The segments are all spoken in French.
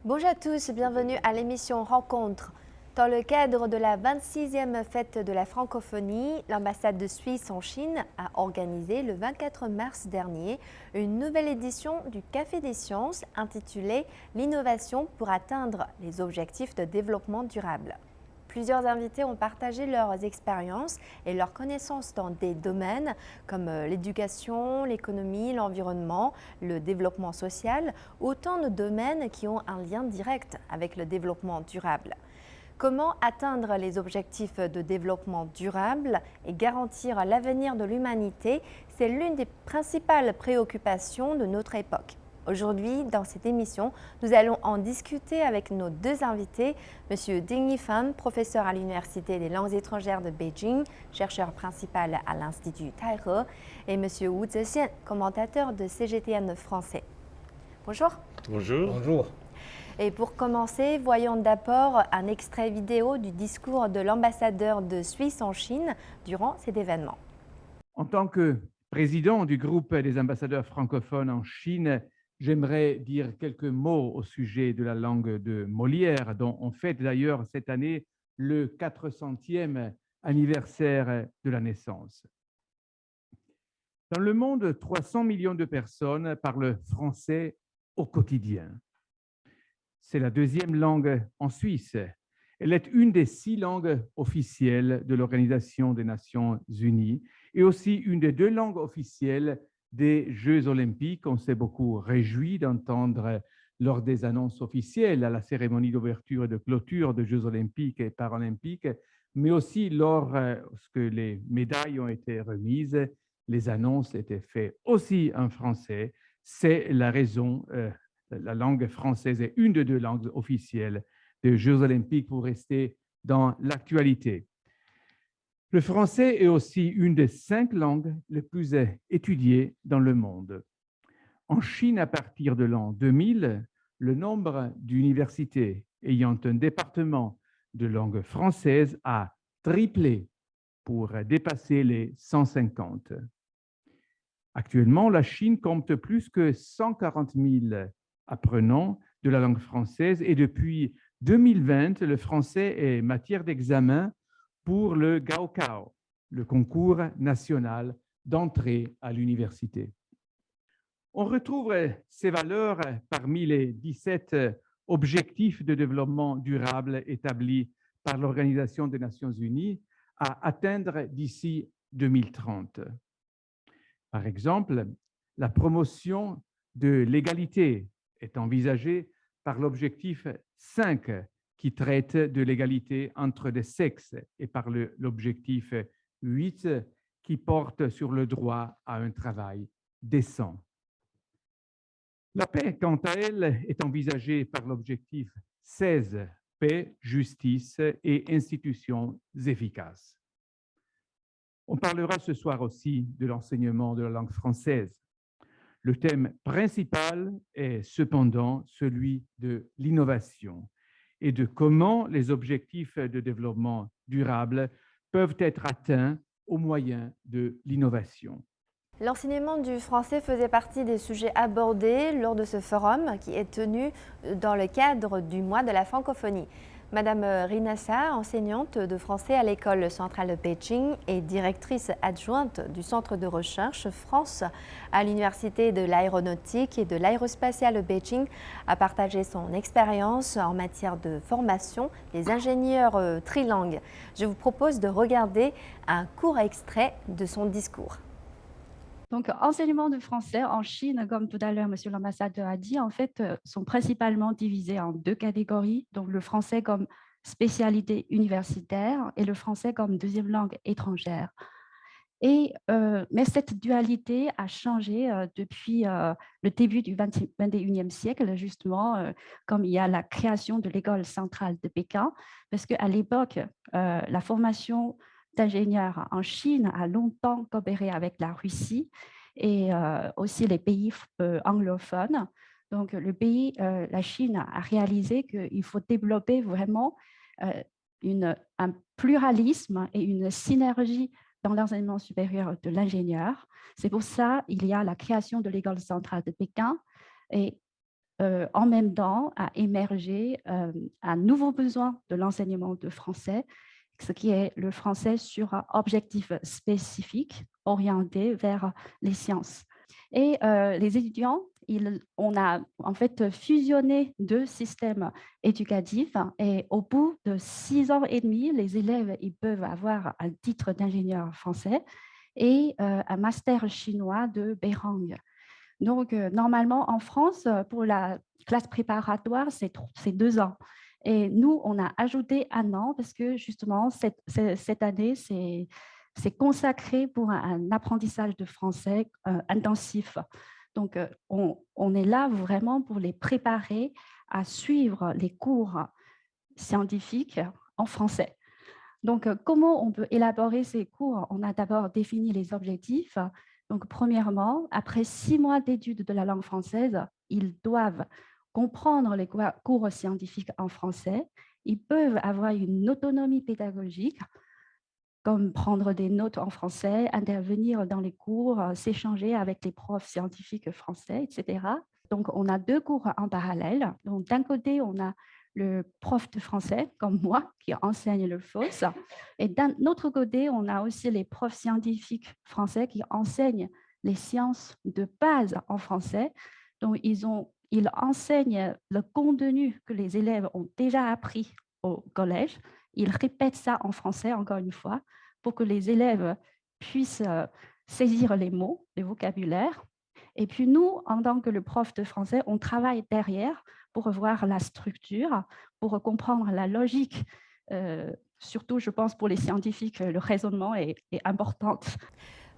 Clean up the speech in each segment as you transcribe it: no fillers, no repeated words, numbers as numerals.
Bonjour à tous, bienvenue à l'émission Rencontre. Dans le cadre de la 26e fête de la francophonie, l'ambassade de Suisse en Chine a organisé le 24 mars dernier une nouvelle édition du Café des sciences intitulée L'innovation pour atteindre les objectifs de développement durable. Plusieurs invités ont partagé leurs expériences et leurs connaissances dans des domaines comme l'éducation, l'économie, l'environnement, le développement social, autant de domaines qui ont un lien direct avec le développement durable. Comment atteindre les objectifs de développement durable et garantir l'avenir de l'humanité, c'est l'une des principales préoccupations de notre époque. Aujourd'hui, dans cette émission, nous allons en discuter avec nos deux invités, M. Ding Yifan, professeur à l'Université des langues étrangères de Beijing, chercheur principal à l'Institut Taihe, et M. Wu Zexian, commentateur de CGTN français. Bonjour. Bonjour. Bonjour. Et pour commencer, voyons d'abord un extrait vidéo du discours de l'ambassadeur de Suisse en Chine durant cet événement. En tant que président du groupe des ambassadeurs francophones en Chine, j'aimerais dire quelques mots au sujet de la langue de Molière, dont on fête d'ailleurs cette année le 400e anniversaire de la naissance. Dans le monde, 300 millions de personnes parlent français au quotidien. C'est la deuxième langue en Suisse. Elle est une des 6 langues officielles de l'Organisation des Nations Unies et aussi une des 2 langues officielles des Jeux olympiques. On s'est beaucoup réjoui d'entendre lors des annonces officielles à la cérémonie d'ouverture et de clôture des Jeux olympiques et paralympiques, mais aussi lorsque les médailles ont été remises, les annonces étaient faites aussi en français. C'est la raison la langue française est une des 2 langues officielles des Jeux olympiques pour rester dans l'actualité. Le français est aussi une des 5 langues les plus étudiées dans le monde. En Chine, à partir de l'an 2000, le nombre d'universités ayant un département de langue française a triplé pour dépasser les 150. Actuellement, la Chine compte plus que 140 000 apprenants de la langue française et depuis 2020, le français est matière d'examen pour le Gaokao, le concours national d'entrée à l'université. On retrouve ces valeurs parmi les 17 objectifs de développement durable établis par l'Organisation des Nations Unies à atteindre d'ici 2030. Par exemple, la promotion de l'égalité est envisagée par l'objectif 5 qui traite de l'égalité entre les sexes et par l'objectif 8 qui porte sur le droit à un travail décent. La paix, quant à elle, est envisagée par l'objectif 16, paix, justice et institutions efficaces. On parlera ce soir aussi de l'enseignement de la langue française. Le thème principal est cependant celui de l'innovation et de comment les objectifs de développement durable peuvent être atteints au moyen de l'innovation. L'enseignement du français faisait partie des sujets abordés lors de ce forum qui est tenu dans le cadre du mois de la francophonie. Madame Rinassa, enseignante de français à l'école centrale de Beijing et directrice adjointe du centre de recherche France à l'Université de l'aéronautique et de l'aérospatiale de Beijing, a partagé son expérience en matière de formation des ingénieurs trilingues. Je vous propose de regarder un court extrait de son discours. Donc, enseignement de français en Chine, comme tout à l'heure, monsieur l'ambassadeur a dit, en fait, sont principalement divisés en 2 catégories. Donc, le français comme spécialité universitaire et le français comme deuxième langue étrangère. Mais cette dualité a changé depuis le début du 21e siècle, justement, comme il y a la création de l'école centrale de Pékin, parce qu'à l'époque, la formation d'ingénieurs en Chine a longtemps coopéré avec la Russie et aussi les pays anglophones. Donc, la Chine a réalisé qu'il faut développer vraiment un pluralisme et une synergie dans l'enseignement supérieur de l'ingénieur. C'est pour ça qu'il y a la création de l'école centrale de Pékin et en même temps a émergé un nouveau besoin de l'enseignement de français, ce qui est le français sur un objectif spécifique orienté vers les sciences. Et les étudiants, on a en fait fusionné deux systèmes éducatifs et au bout de 6 ans et demi, les élèves ils peuvent avoir un titre d'ingénieur français et un master chinois de Beirang. Donc, normalement, en France, pour la classe préparatoire, c'est 2 ans. Et nous, on a ajouté 1 an parce que justement, cette année, c'est consacré pour un apprentissage de français intensif. Donc, on est là vraiment pour les préparer à suivre les cours scientifiques en français. Donc, comment on peut élaborer ces cours? On a d'abord défini les objectifs. Donc, premièrement, après 6 mois d'études de la langue française, ils doivent comprendre les cours scientifiques en français. Ils peuvent avoir une autonomie pédagogique, comme prendre des notes en français, intervenir dans les cours, s'échanger avec les profs scientifiques français, etc. Donc, on a 2 cours en parallèle. Donc, d'un côté, on a le prof de français, comme moi, qui enseigne le FOSS. Et d'un autre côté, on a aussi les profs scientifiques français qui enseignent les sciences de base en français. Donc, ils enseignent le contenu que les élèves ont déjà appris au collège. Ils répètent ça en français, encore une fois, pour que les élèves puissent saisir les mots, le vocabulaire. Et puis nous, en tant que le prof de français, on travaille derrière pour voir la structure, pour comprendre la logique. Surtout, je pense, pour les scientifiques, le raisonnement est important.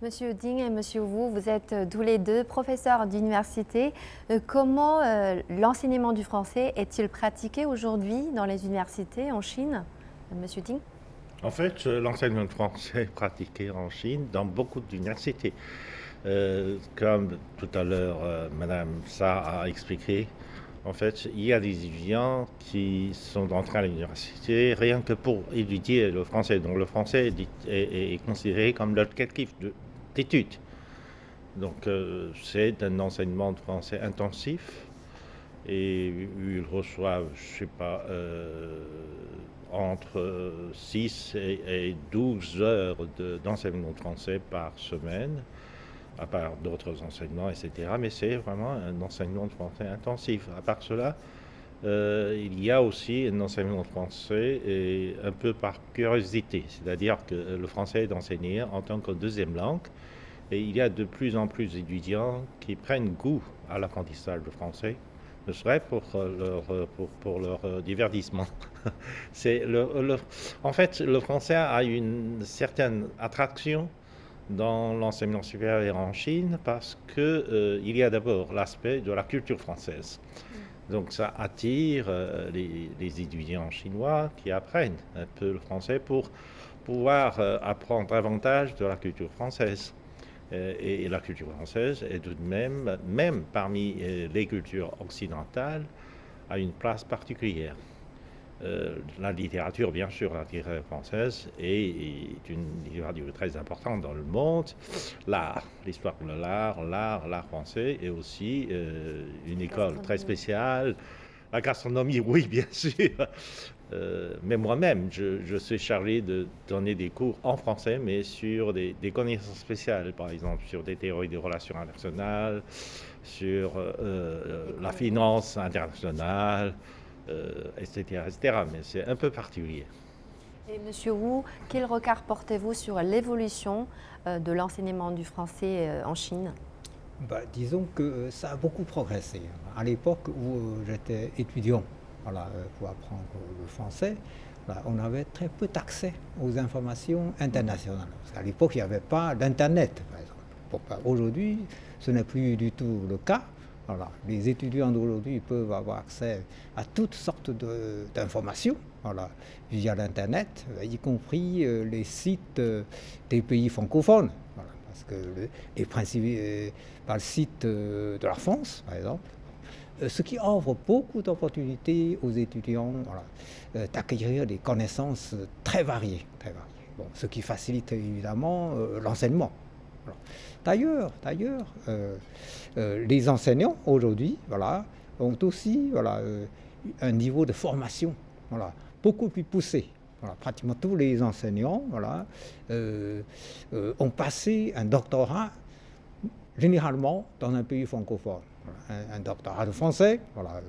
Monsieur Ding et Monsieur Wu, vous êtes tous les deux professeurs d'université. Comment l'enseignement du français est-il pratiqué aujourd'hui dans les universités en Chine? Monsieur Ding? En fait, l'enseignement de français est pratiqué en Chine dans beaucoup d'universités. Comme tout à l'heure, Madame Sa a expliqué, en fait, il y a des étudiants qui sont entrés à l'université rien que pour étudier le français. Donc le français est considéré comme l'objectif d'études. Donc c'est un enseignement de français intensif et ils reçoivent, je sais pas, entre 6 et 12 heures d'enseignement de français par semaine, à part d'autres enseignements, etc. Mais c'est vraiment un enseignement de français intensif. À part cela, il y a aussi un enseignement de français et un peu par curiosité, c'est-à-dire que le français est enseigné en tant que deuxième langue et il y a de plus en plus d'étudiants qui prennent goût à l'apprentissage du français, ne serait pour leur divertissement. En fait, le français a une certaine attraction dans l'enseignement supérieur en Chine parce qu'il y a d'abord l'aspect de la culture française. Donc ça attire les étudiants chinois qui apprennent un peu le français pour pouvoir apprendre davantage de la culture française. Et la culture française est tout de même parmi les cultures occidentales, a une place particulière. La littérature, bien sûr, la littérature française est une littérature très importante dans le monde. L'art, l'histoire de l'art français est aussi une école très spéciale. La gastronomie, oui, bien sûr. Mais moi-même, je suis chargé de donner des cours en français, mais sur des connaissances spéciales, par exemple sur des théories des relations internationales, sur la finance internationale, etc., etc. Mais c'est un peu particulier. Et Monsieur Wu, quel regard portez-vous sur l'évolution de l'enseignement du français en Chine? Disons que ça a beaucoup progressé. À l'époque où j'étais étudiant, pour apprendre le français, on avait très peu d'accès aux informations internationales. Parce qu'à l'époque, il n'y avait pas d'Internet, par exemple. Aujourd'hui, ce n'est plus du tout le cas. Les étudiants d'aujourd'hui peuvent avoir accès à toutes sortes d'informations via l'Internet, y compris les sites des pays francophones. Parce que les principaux sites de la France, par exemple, ce qui offre beaucoup d'opportunités aux étudiants d'acquérir des connaissances très variées. Bon, ce qui facilite évidemment l'enseignement. D'ailleurs, les enseignants aujourd'hui ont aussi voilà, un niveau de formation voilà, beaucoup plus poussé. Voilà, pratiquement tous les enseignants voilà, ont passé un doctorat généralement dans un pays francophone. Voilà, un doctorat de français voilà,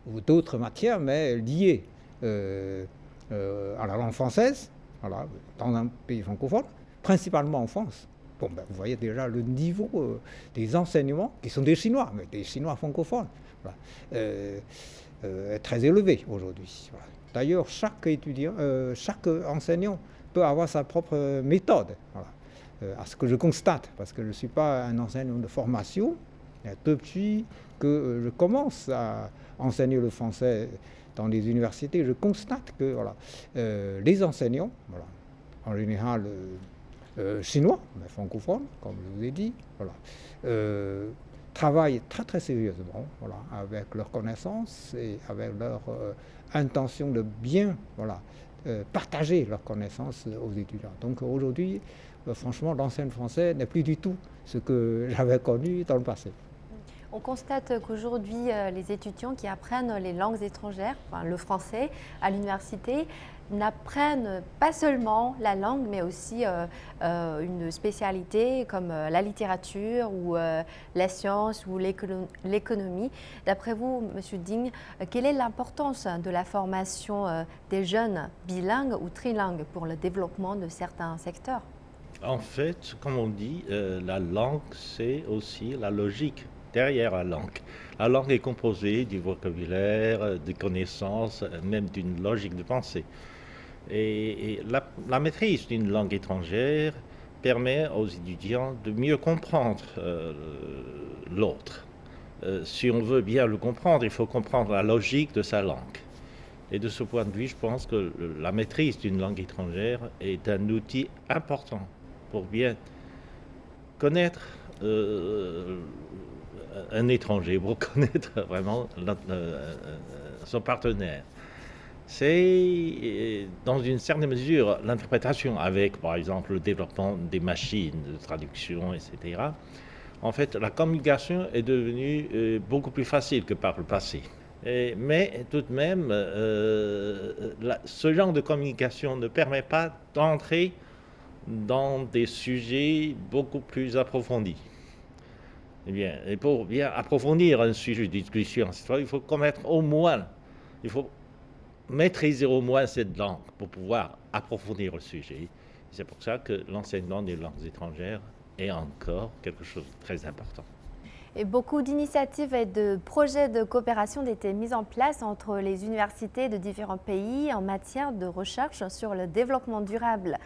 ou d'autres matières, mais liées à la langue française, voilà, dans un pays francophone, principalement en France. Bon, ben, vous voyez déjà le niveau des enseignements, qui sont des Chinois, mais des Chinois francophones, voilà, est très élevé aujourd'hui. Voilà. D'ailleurs, chaque étudiant, chaque enseignant peut avoir sa propre méthode. Voilà. À ce que je constate, parce que je ne suis pas un enseignant de formation, depuis que je commence à enseigner le français dans les universités, je constate que voilà, les enseignants, voilà, en général chinois, mais francophones, comme je vous ai dit, voilà, travaillent très très sérieusement voilà, avec leurs connaissances et avec leur intention de bien voilà, partager leurs connaissances aux étudiants. Donc aujourd'hui, franchement, l'enseignement français n'est plus du tout ce que j'avais connu dans le passé. On constate qu'aujourd'hui, les étudiants qui apprennent les langues étrangères, enfin, le français, à l'université, n'apprennent pas seulement la langue, mais aussi une spécialité comme la littérature ou la science ou l'économie. D'après vous, Monsieur Ding, quelle est l'importance de la formation des jeunes bilingues ou trilingues pour le développement de certains secteurs? En fait, comme on dit, la langue, c'est aussi la logique derrière la langue. La langue est composée du vocabulaire, des connaissances, même d'une logique de pensée. Et la maîtrise d'une langue étrangère permet aux étudiants de mieux comprendre l'autre. Si on veut bien le comprendre, il faut comprendre la logique de sa langue. Et de ce point de vue, je pense que la maîtrise d'une langue étrangère est un outil important pour bien connaître un étranger, pour connaître vraiment son partenaire. C'est dans une certaine mesure l'interprétation avec, par exemple, le développement des machines de traduction, etc. En fait, la communication est devenue beaucoup plus facile que par le passé. Mais tout de même, ce genre de communication ne permet pas d'entrer dans des sujets beaucoup plus approfondis. Eh bien, et pour bien approfondir un sujet de discussion, il faut connaître au moins, il faut maîtriser au moins cette langue pour pouvoir approfondir le sujet. C'est pour ça que l'enseignement des langues étrangères est encore quelque chose de très important. Et beaucoup d'initiatives et de projets de coopération ont été mis en place entre les universités de différents pays en matière de recherche sur le développement durable.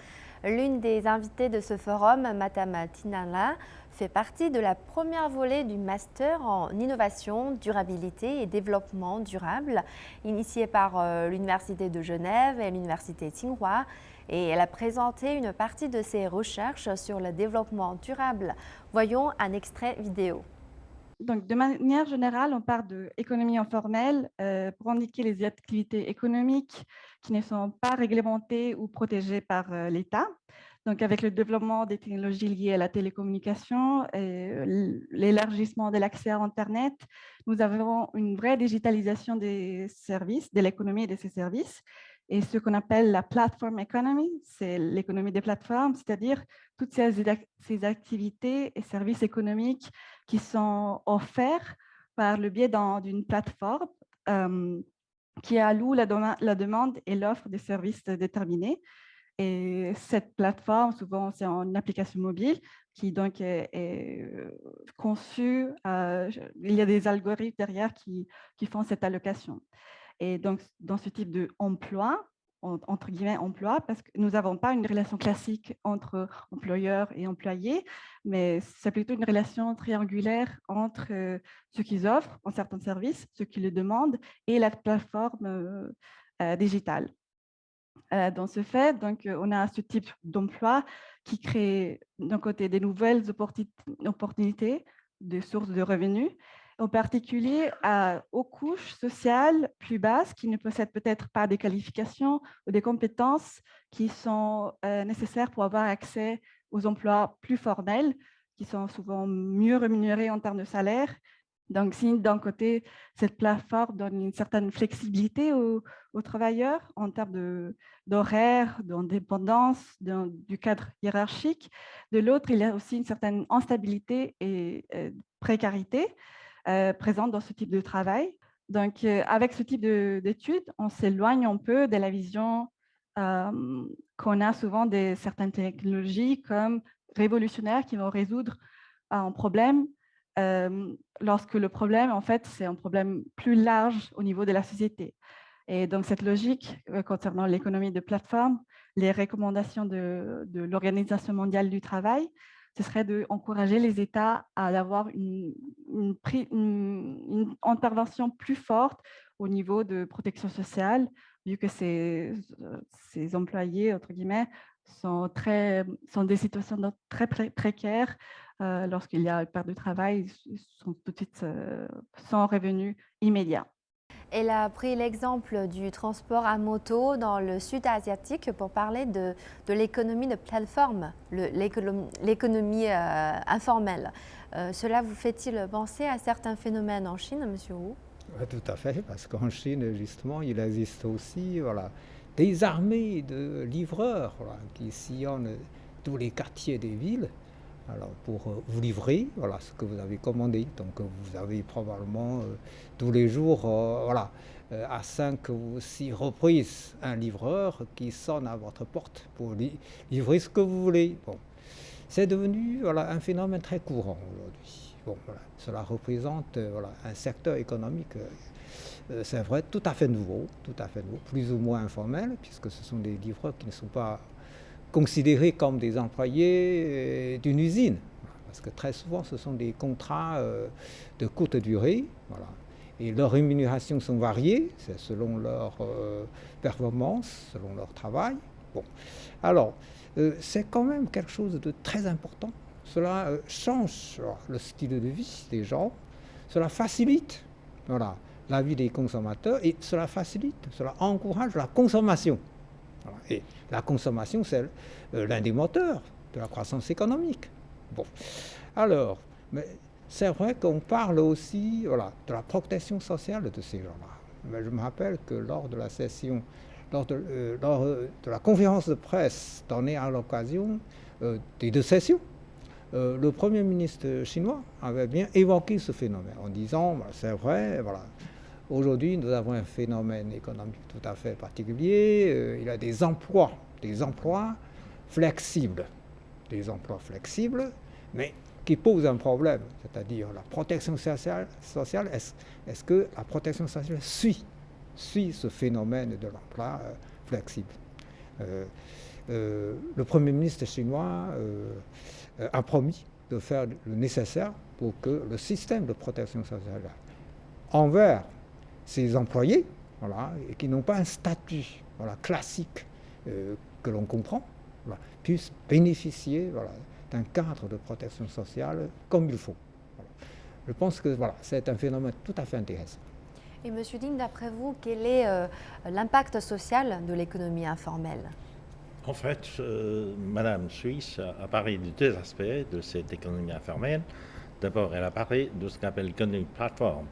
L'une des invitées de ce forum, Madame Tinala, fait partie de la première volée du master en innovation, durabilité et développement durable, initié par l'Université de Genève et l'Université Tsinghua. Et elle a présenté une partie de ses recherches sur le développement durable. Voyons un extrait vidéo. Donc, de manière générale, on parle d'économie informelle pour indiquer les activités économiques qui ne sont pas réglementées ou protégées par l'État. Donc, avec le développement des technologies liées à la télécommunication et l'élargissement de l'accès à Internet, nous avons une vraie digitalisation des services, de l'économie et de ces services. Et ce qu'on appelle la platform economy, c'est l'économie des plateformes, c'est-à-dire toutes ces activités et services économiques qui sont offerts par le biais d'une plateforme qui alloue la demande et l'offre des services déterminés. Et cette plateforme, souvent, c'est une application mobile qui donc est conçue. Il y a des algorithmes derrière qui font cette allocation. Et donc, dans ce type d'emploi, entre guillemets emploi, parce que nous n'avons pas une relation classique entre employeur et employé, mais c'est plutôt une relation triangulaire entre ce qu'ils offrent en certains services, ce qu'ils le demandent, et la plateforme digitale. Dans ce fait, donc, on a ce type d'emploi qui crée d'un côté des nouvelles opportunités, des sources de revenus, en particulier aux couches sociales plus basses qui ne possèdent peut-être pas des qualifications ou des compétences qui sont nécessaires pour avoir accès aux emplois plus formels, qui sont souvent mieux rémunérés en termes de salaire Donc, si d'un côté, cette plateforme donne une certaine flexibilité aux travailleurs en termes d'horaire, d'indépendance, du cadre hiérarchique, de l'autre, il y a aussi une certaine instabilité et précarité présente dans ce type de travail. Donc, avec ce type d'études, on s'éloigne un peu de la vision qu'on a souvent de certaines technologies comme révolutionnaires qui vont résoudre un problème lorsque le problème, en fait, c'est un problème plus large au niveau de la société. Et donc, cette logique concernant l'économie de plateforme, les recommandations de l'Organisation mondiale du travail, ce serait d'encourager les États à avoir une intervention plus forte au niveau de protection sociale, vu que ces employés, entre guillemets, sont des situations très précaires. Lorsqu'il y a une perte de travail, ils sont tout de suite sans revenu immédiat. Elle a pris l'exemple du transport à moto dans le sud asiatique pour parler de l'économie de plateforme, l'économie informelle. Cela vous fait-il penser à certains phénomènes en Chine, M. Wu? Oui, tout à fait, parce qu'en Chine, justement, il existe aussi des armées de livreurs qui sillonnent tous les quartiers des villes pour vous livrer ce que vous avez commandé. Donc vous avez probablement tous les jours à 5 ou 6 reprises un livreur qui sonne à votre porte pour livrer ce que vous voulez. Bon. C'est devenu un phénomène très courant aujourd'hui. Bon, cela représente un secteur économique, c'est vrai, tout à fait nouveau, plus ou moins informel, puisque ce sont des livreurs qui ne sont pas considérés comme des employés d'une usine, parce que très souvent ce sont des contrats de courte durée, et leurs rémunérations sont variées, c'est selon leur performance, selon leur travail. Bon. Alors, c'est quand même quelque chose de très important. Cela change le style de vie des gens, cela facilite la vie des consommateurs et cela encourage la consommation. Et la consommation, c'est l'un des moteurs de la croissance économique. Bon. Alors, mais c'est vrai qu'on parle aussi de la protection sociale de ces gens-là. Mais je me rappelle que lors de la session, lors de la conférence de presse donnée à l'occasion des 2 sessions, le Premier ministre chinois avait bien évoqué ce phénomène en disant, c'est vrai, aujourd'hui nous avons un phénomène économique tout à fait particulier, il y a des emplois flexibles, mais qui posent un problème, c'est-à-dire la protection sociale. Est-ce que la protection sociale suit ce phénomène de l'emploi flexible? Le Premier ministre chinois a promis de faire le nécessaire pour que le système de protection sociale envers ces employés qui n'ont pas un statut classique que l'on comprend, puissent bénéficier d'un cadre de protection sociale comme il faut. Je pense que c'est un phénomène tout à fait intéressant. Et M. Ding, d'après vous, quel est l'impact social de l'économie informelle? En fait, Madame Suisse a parlé de 2 aspects de cette économie informelle. D'abord, elle a parlé de ce qu'on appelle l'économie de plateforme.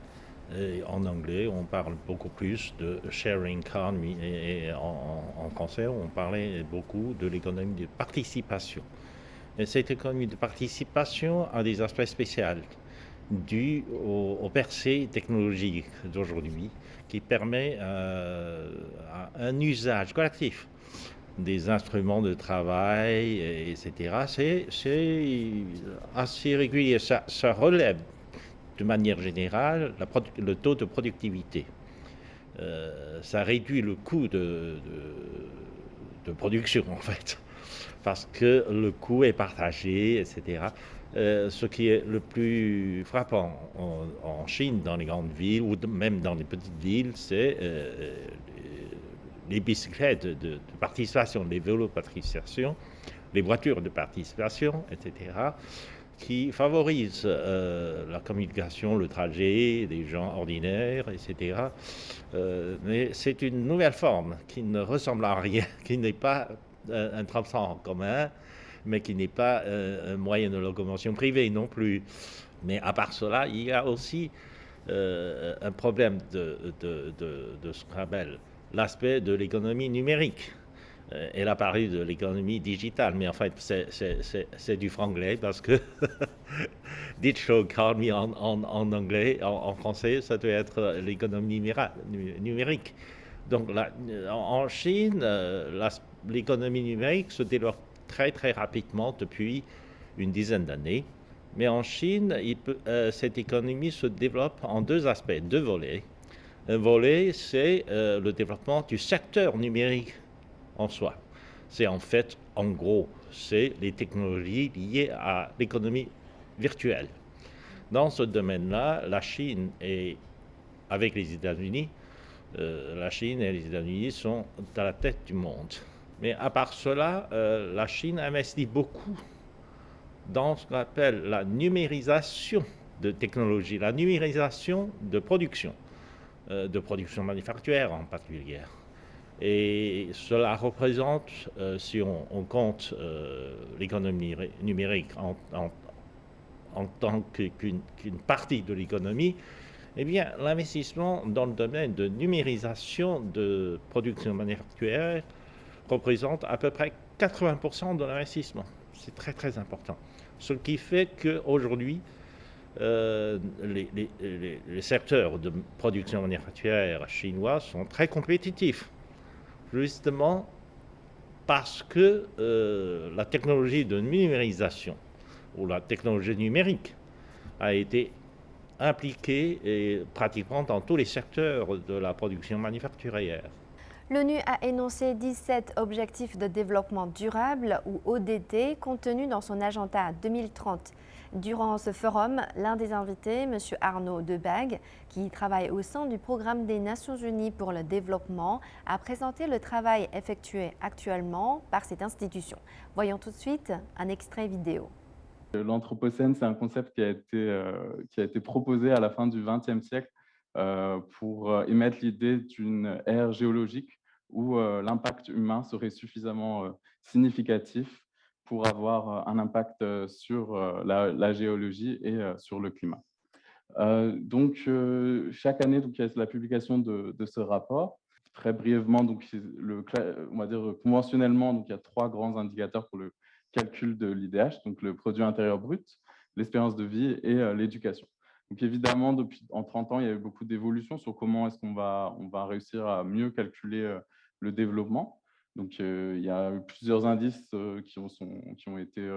Et en anglais, on parle beaucoup plus de sharing economy et en français, on parlait beaucoup de l'économie de participation. Et cette économie de participation a des aspects spéciaux dus aux percées technologiques d'aujourd'hui qui permet un usage collectif des instruments de travail, etc. C'est assez régulier. Ça relève de manière générale le taux de productivité. Ça réduit le coût de production, en fait, parce que le coût est partagé, etc. Ce qui est le plus frappant en Chine, dans les grandes villes, ou même dans les petites villes, c'est les bicyclettes de participation, les vélos de participation, les voitures de participation, etc., qui favorisent la communication, le trajet des gens ordinaires, etc. Mais c'est une nouvelle forme qui ne ressemble à rien, qui n'est pas un transport en commun, mais qui n'est pas un moyen de locomotion privé non plus. Mais à part cela, il y a aussi un problème de ce qu'on appelle l'aspect de l'économie numérique. Elle a parlé de l'économie digitale, mais en fait, c'est du franglais parce que digital economy en anglais, en français, ça doit être l'économie numérique. Donc, en Chine, l'économie numérique se développe très, très rapidement depuis une dizaine d'années. Mais en Chine, cette économie se développe en deux aspects, deux volets. Un volet, c'est le développement du secteur numérique en soi. C'est en fait, en gros, c'est les technologies liées à l'économie virtuelle. Dans ce domaine-là, la Chine et avec les États-Unis, la Chine et les États-Unis sont à la tête du monde. Mais à part cela, la Chine investit beaucoup dans ce qu'on appelle la numérisation de technologies, la numérisation de production manufacturière en particulier. Et cela représente, si on compte l'économie numérique en tant qu'une partie de l'économie, eh bien, l'investissement dans le domaine de numérisation de production manufacturière représente à peu près 80% de l'investissement. C'est très, très important. Ce qui fait qu'aujourd'hui, les secteurs de production manufacturière chinois sont très compétitifs, justement parce que la technologie de numérisation ou la technologie numérique a été impliquée pratiquement dans tous les secteurs de la production manufacturière. L'ONU a énoncé 17 objectifs de développement durable ou ODD contenus dans son agenda 2030. Durant ce forum, l'un des invités, M. Arnaud Debague, qui travaille au sein du programme des Nations Unies pour le développement, a présenté le travail effectué actuellement par cette institution. Voyons tout de suite un extrait vidéo. L'Anthropocène, c'est un concept qui a été proposé à la fin du XXe siècle pour émettre l'idée d'une ère géologique où l'impact humain serait suffisamment significatif pour avoir un impact sur la géologie et sur le climat. Donc, chaque année, il y a la publication de ce rapport. Très brièvement, donc, on va dire conventionnellement, donc, il y a 3 grands indicateurs pour le calcul de l'IDH, donc le produit intérieur brut, l'espérance de vie et l'éducation. Donc évidemment, en 30 ans, il y a eu beaucoup d'évolutions sur comment est-ce qu'on va réussir à mieux calculer le développement. Donc il y a eu plusieurs indices qui ont été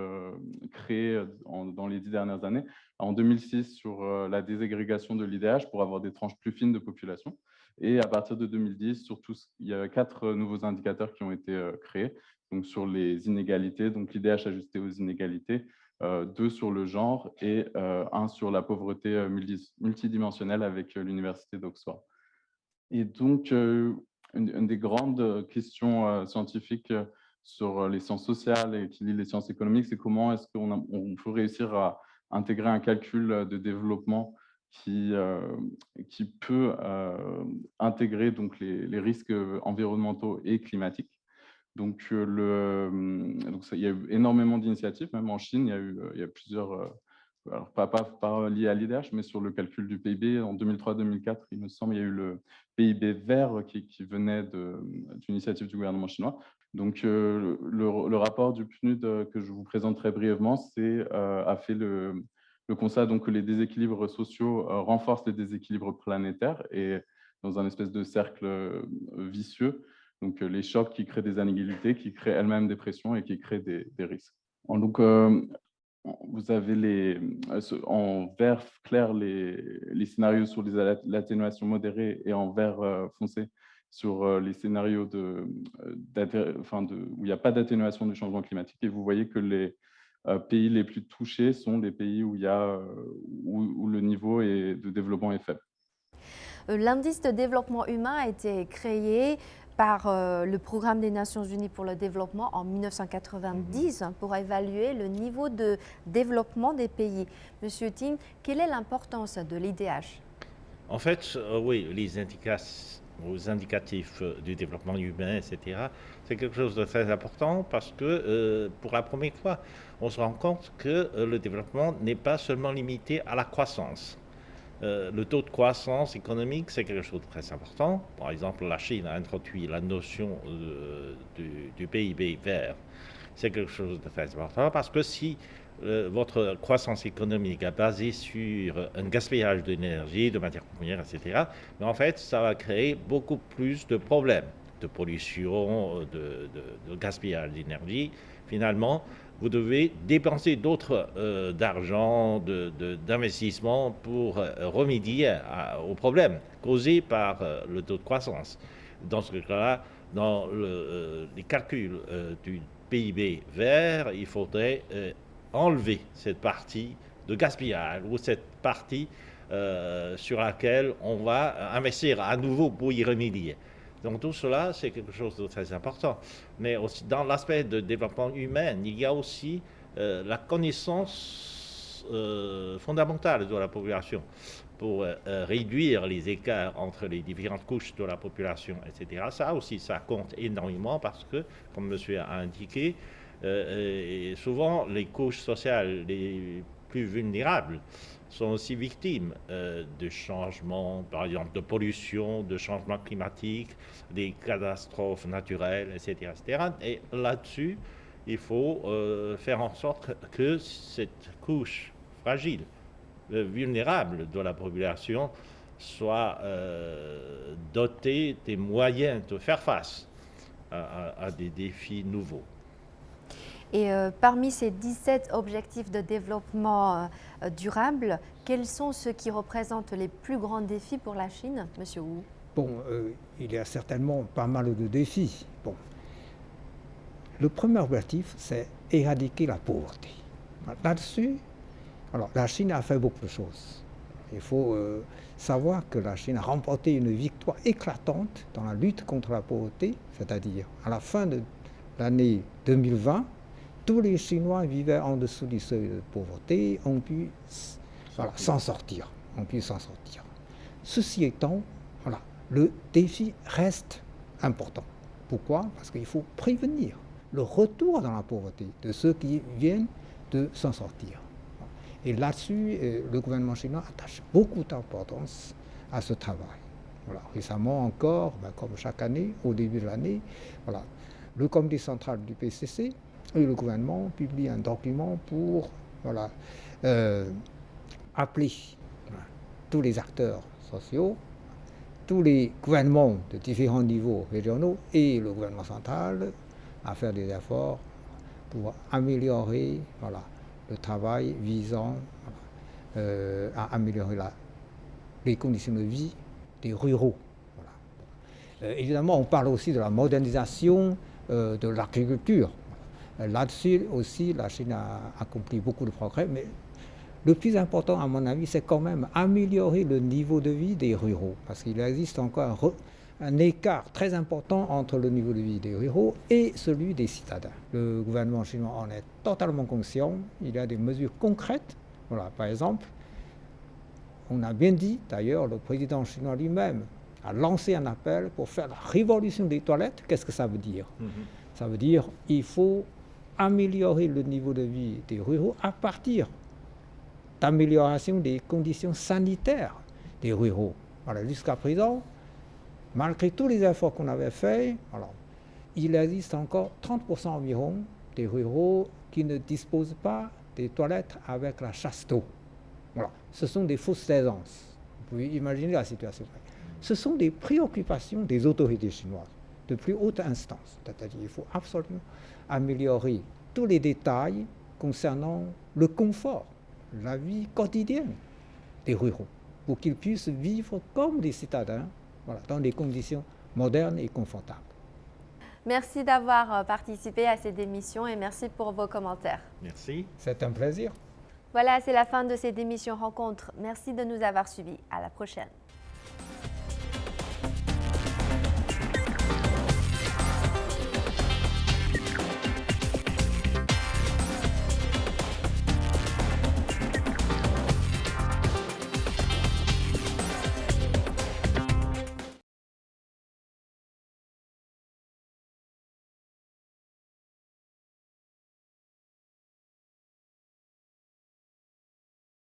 créés dans les 10 dernières années. En 2006, sur la désagrégation de l'IDH pour avoir des tranches plus fines de population. Et à partir de 2010, il y a 4 nouveaux indicateurs qui ont été créés. Donc sur les inégalités, donc l'IDH ajusté aux inégalités, 2 sur le genre et 1 sur la pauvreté multidimensionnelle avec l'Université d'Oxford. Et donc, une des grandes questions scientifiques sur les sciences sociales et qui lie les sciences économiques, c'est comment est-ce qu'on peut réussir à intégrer un calcul de développement qui peut intégrer donc, les risques environnementaux et climatiques. Donc, il y a eu énormément d'initiatives, même en Chine, il y a plusieurs, alors pas liées à l'IDH, mais sur le calcul du PIB. En 2003-2004, il me semble, il y a eu le PIB vert qui venait d'une initiative du gouvernement chinois. Donc, le rapport du PNUD que je vous présente très brièvement, a fait le constat donc, que les déséquilibres sociaux renforcent les déséquilibres planétaires et dans un espèce de cercle vicieux. Donc, les chocs qui créent des inégalités, qui créent elles-mêmes des pressions et qui créent des risques. Donc, vous avez en vert clair les scénarios sur l'atténuation modérée et en vert foncé sur les scénarios où il n'y a pas d'atténuation du changement climatique. Et vous voyez que les pays les plus touchés sont les pays où le niveau de développement est faible. L'indice de développement humain a été créé par le Programme des Nations Unies pour le développement en 1990 pour évaluer le niveau de développement des pays. Monsieur Ting, quelle est l'importance de l'IDH? En fait, oui, les aux indicatifs du développement humain, etc., c'est quelque chose de très important parce que pour la première fois, on se rend compte que le développement n'est pas seulement limité à la croissance. Le taux de croissance économique, c'est quelque chose de très important. Par exemple, la Chine a introduit la notion du PIB vert. C'est quelque chose de très important parce que si votre croissance économique est basée sur un gaspillage d'énergie, de matières premières, etc., mais en fait, ça va créer beaucoup plus de problèmes de pollution, de gaspillage d'énergie. Finalement, vous devez dépenser d'autres d'argent, d'investissement pour remédier aux problèmes causés par le taux de croissance. Dans ce cas-là, dans les calculs du PIB vert, il faudrait enlever cette partie de gaspillage ou cette partie sur laquelle on va investir à nouveau pour y remédier. Donc tout cela, c'est quelque chose de très important. Mais aussi dans l'aspect de développement humain, il y a aussi la connaissance fondamentale de la population pour réduire les écarts entre les différentes couches de la population, etc. Ça aussi, ça compte énormément parce que, comme monsieur a indiqué, souvent les couches sociales les plus vulnérables sont aussi victimes de changements, par exemple de pollution, de changements climatiques, des catastrophes naturelles, etc. etc. Et là-dessus, il faut faire en sorte que cette couche fragile, vulnérable de la population soit dotée des moyens de faire face à des défis nouveaux. Et parmi ces 17 objectifs de développement durable, quels sont ceux qui représentent les plus grands défis pour la Chine, Monsieur Wu? Bon, il y a certainement pas mal de défis. Bon. Le premier objectif, c'est éradiquer la pauvreté. Là-dessus, alors, la Chine a fait beaucoup de choses. Il faut savoir que la Chine a remporté une victoire éclatante dans la lutte contre la pauvreté, c'est-à-dire à la fin de l'année 2020, tous les Chinois vivaient en dessous du seuil de pauvreté, ont pu s'en sortir. Ceci étant, voilà, le défi reste important. Pourquoi? Parce qu'il faut prévenir le retour dans la pauvreté de ceux qui viennent de s'en sortir. Et là-dessus, le gouvernement chinois attache beaucoup d'importance à ce travail. Voilà. Récemment encore, comme chaque année, au début de l'année, voilà, le comité central du PCC et le gouvernement publient un document pour appeler tous les acteurs sociaux, tous les gouvernements de différents niveaux régionaux et le gouvernement central à faire des efforts pour améliorer le travail visant à améliorer les conditions de vie des ruraux. Voilà. Évidemment, on parle aussi de la modernisation de l'agriculture. Là-dessus aussi, la Chine a accompli beaucoup de progrès, mais le plus important, à mon avis, c'est quand même améliorer le niveau de vie des ruraux, parce qu'il existe encore un écart très important entre le niveau de vie des ruraux et celui des citadins. Le gouvernement chinois en est totalement conscient. Il y a des mesures concrètes. Voilà, par exemple, on a bien dit, d'ailleurs, le président chinois lui-même a lancé un appel pour faire la révolution des toilettes. Qu'est-ce que ça veut dire? Ça veut dire qu'il faut améliorer le niveau de vie des ruraux à partir d'amélioration des conditions sanitaires des ruraux. Voilà, jusqu'à présent, malgré tous les efforts qu'on avait faits, il existe encore 30% environ des ruraux qui ne disposent pas des toilettes avec la chasse d'eau. Voilà. Ce sont des fausses aisances. Vous pouvez imaginer la situation. Ce sont des préoccupations des autorités chinoises de plus haute instance. C'est-à-dire qu'il faut absolument améliorer tous les détails concernant le confort, la vie quotidienne des ruraux, pour qu'ils puissent vivre comme des citadins, dans des conditions modernes et confortables. Merci d'avoir participé à cette émission et merci pour vos commentaires. Merci. C'est un plaisir. Voilà, c'est la fin de cette émission Rencontre. Merci de nous avoir suivis. À la prochaine.